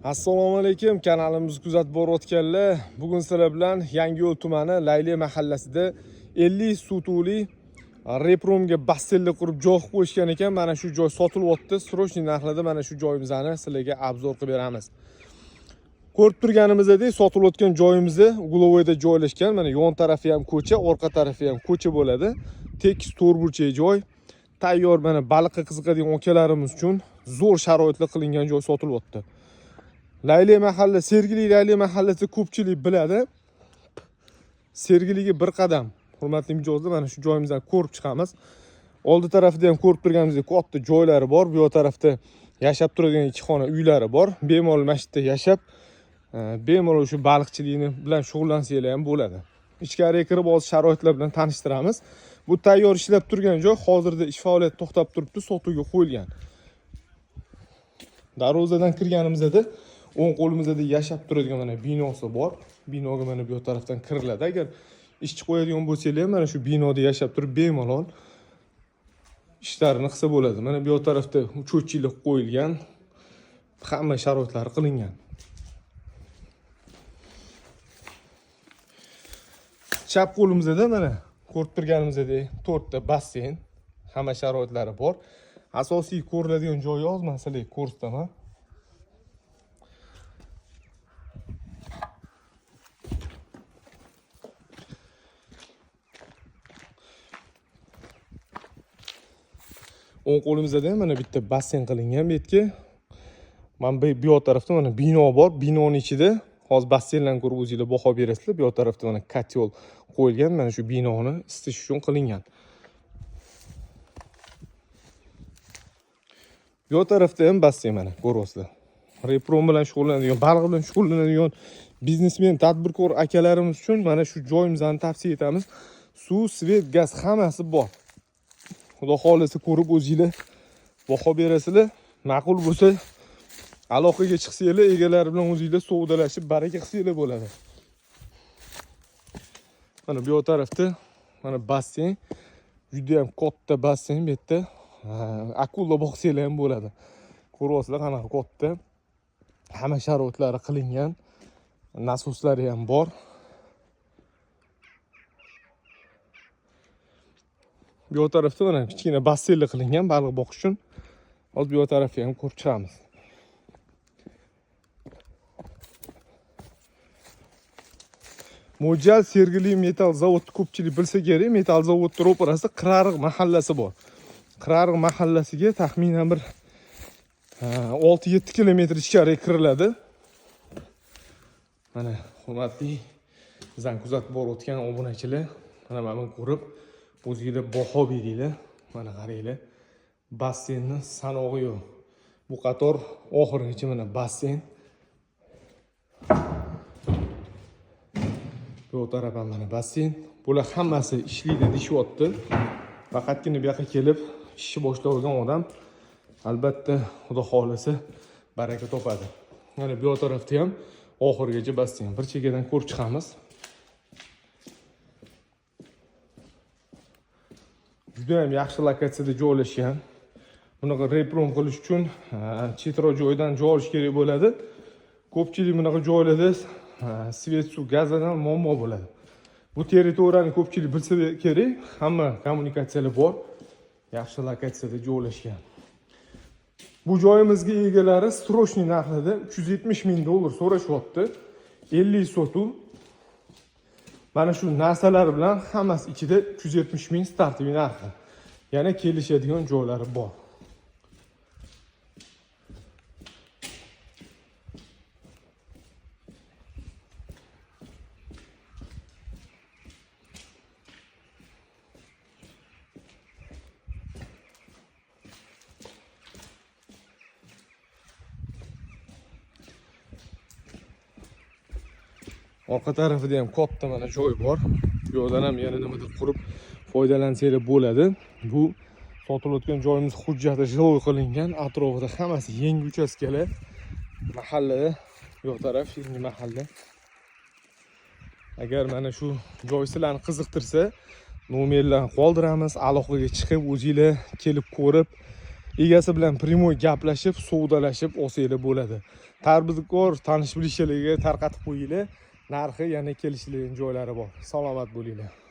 Assalomu alaykum, kanalimizni kuzatib borayotganlar. Bugun sizlar bilan Yangiyo'l tumani Layli mahallasida 50 sotuli repromga basseynni qurib joy qo'yishgan ekan. Mana shu joy sotilyapti. Srochniy narxlarda mana shu joyimizni sizlarga obzor qilib beramiz. Ko'rib turganimizdek, sotilayotgan joyimiz Uglovoyda joylashgan. Mana yon tarafi ham ko'cha, orqa tarafi ham ko'cha bo'ladi. Tekis to'rtburchak joy. Tayyor mana baliqqa qiziqadigan akalarimiz uchun zo'r sharoitlar qilingan joy sotilyapti. Layli mahalla, Sergeli Layli mahallasi ko'pchilik biladi. Sergeliga bir qadam. Hurmatli mijozlar, mana shu joyimizdan ko'rib chiqamiz. Oldi tarafida ham ko'rib turganimizdek katta joylari bor. Bu tarafda yashab turadigan ikki xona uylari bor. Bemalol masjidda yashab, bemalol shu baliqchilikni bilan shug'ullansanglar ham bo'ladi. Ichkariga kirib o'z sharoitlar bilan tanishtiramiz. Bu tayyor ishlab turgan joy hozirda ish faoliyati to'xtab turibdi, sotuvga qo'yilgan. Darvozadan kirganimizda o'ng qo'limizda yashab turadigan mana binosi bor. Binoga mana bu tarafdan kiriladi. Agar ishchi qo'yadigan bo'lsangiz ham mana shu binoda yashab turib bemalol ishlarini qilsa bo'ladi. Mana bu tarafda cho'chilik qo'yilgan, hamma sharoitlari qilingan. Chap qo'limizda mana ko'rib turganimizdek 4 ta basseyn, hamma sharoitlari bor. Asosiy ko'riladigan joyi hozir sizlarga ko'rsataman. O'ng qo'limizda mana bitta basseyn qilingan bu yerga. Mana bu tarafda mana bino bor. Binoning ichida hozir basseynlarni ko'rib o'zingizlar baho berasizlar. Bu tarafda mana kotel qo'yilgan, mana shu binoni isitish uchun qilingan. Bu tarafda ham basseyn mana ko'ryapsizlar. Reprom bilan shug'ullanadigan, baliq bilan shug'ullanadigan biznesmen, tadbirkor akalarimiz uchun mana shu joyimizni tavsiya etamiz. Suv, svet, gaz hammasi bor. Xudo xolisa ko'rib o'zingizlar baho berasizlar. Ma'qul bo'lsa aloqaga chiqsanglar, egalari bilan o'zingizlar savdolashib baraka qilsanglar bo'ladi. Mana bu tarafda mana basseyn, juda ham katta basseyn bu yerda. Akula boqsanglar ham bo'ladi. Ko'ryapsizlar qanaqa katta. Hamma sharoitlari qilingan. Nasoslari ham bor. Bu tarafda mana kichkina basseynlar qilingan baliq boqish uchun. Hozir bu tarafga ham ko'rib chiqamiz. Mo'ljal Sergeli metal zavodi ko'pchilik bilsa kerak. Metal zavodi ro'parasida Qirariq mahallasi bor. Qirariq mahallasiga taxminan bir 6-7 kilometr ichkariga kiriladi. Mana hurmatli bizdan kuzatib borayotgan obunachilar, mana buni ko'rib o'zingizlar baho beringlar. Mana qaranglar. Basseynning sanog'i yo'q. Bu qator oxirigacha mana basseyn. Bu taraf ham mana basseyn. Bular hammasi ishlaydi deyapti. Faqatgina bu yoqqa kelib ishni boshlagan odam albatta xudo xolisa baraka topadi. Mana bu tarafda ham oxirigacha basseyn. Bir chekkadan ko'rib chiqamiz. Juda ham yaxshi lokatsiyada joylashgan. Bunaqa reprom qilish uchun chetroq joydan joy olish kerak bo'ladi. Ko'pchilik bunaqa joylarda svet, suv, gazdan muammo bo'ladi. Bu territoriyani ko'pchilik bilsa kerak, hamma kommunikatsiyalar bor. Yaxshi lokatsiyada joylashgan. Bu joyimizga egalari Srochniy narxida $370 ming so'rashyapti. 50 sotuv. Mana shu narsalar bilan hammasi ichida 370 ming startviy narxi. Yana kelishadigan joylari bor. Orqa tarafida ham katta mana joy bor. Bu yerdan ham yana nimadir qurib foydalansanglar bo'ladi. Bu sotilayotgan joyimiz hujjati jiloy qilingan, atrofida hammasi yangi uchastkalar. Mahallada bu taraf yangi mahalla. Agar mana shu joy sizlarni qiziqtirsa, nomerlarni qoldiramiz. Aloqaga chiqib o'zingizlar kelib ko'rib, egasi bilan primoy gaplashib, savdolashib olsanglar bo'ladi. Tarbizkor tanish bilishlarga tarqatib qo'yinglar. Narxi yana kelishiladigan joylari bor. Salomat bo'linglar.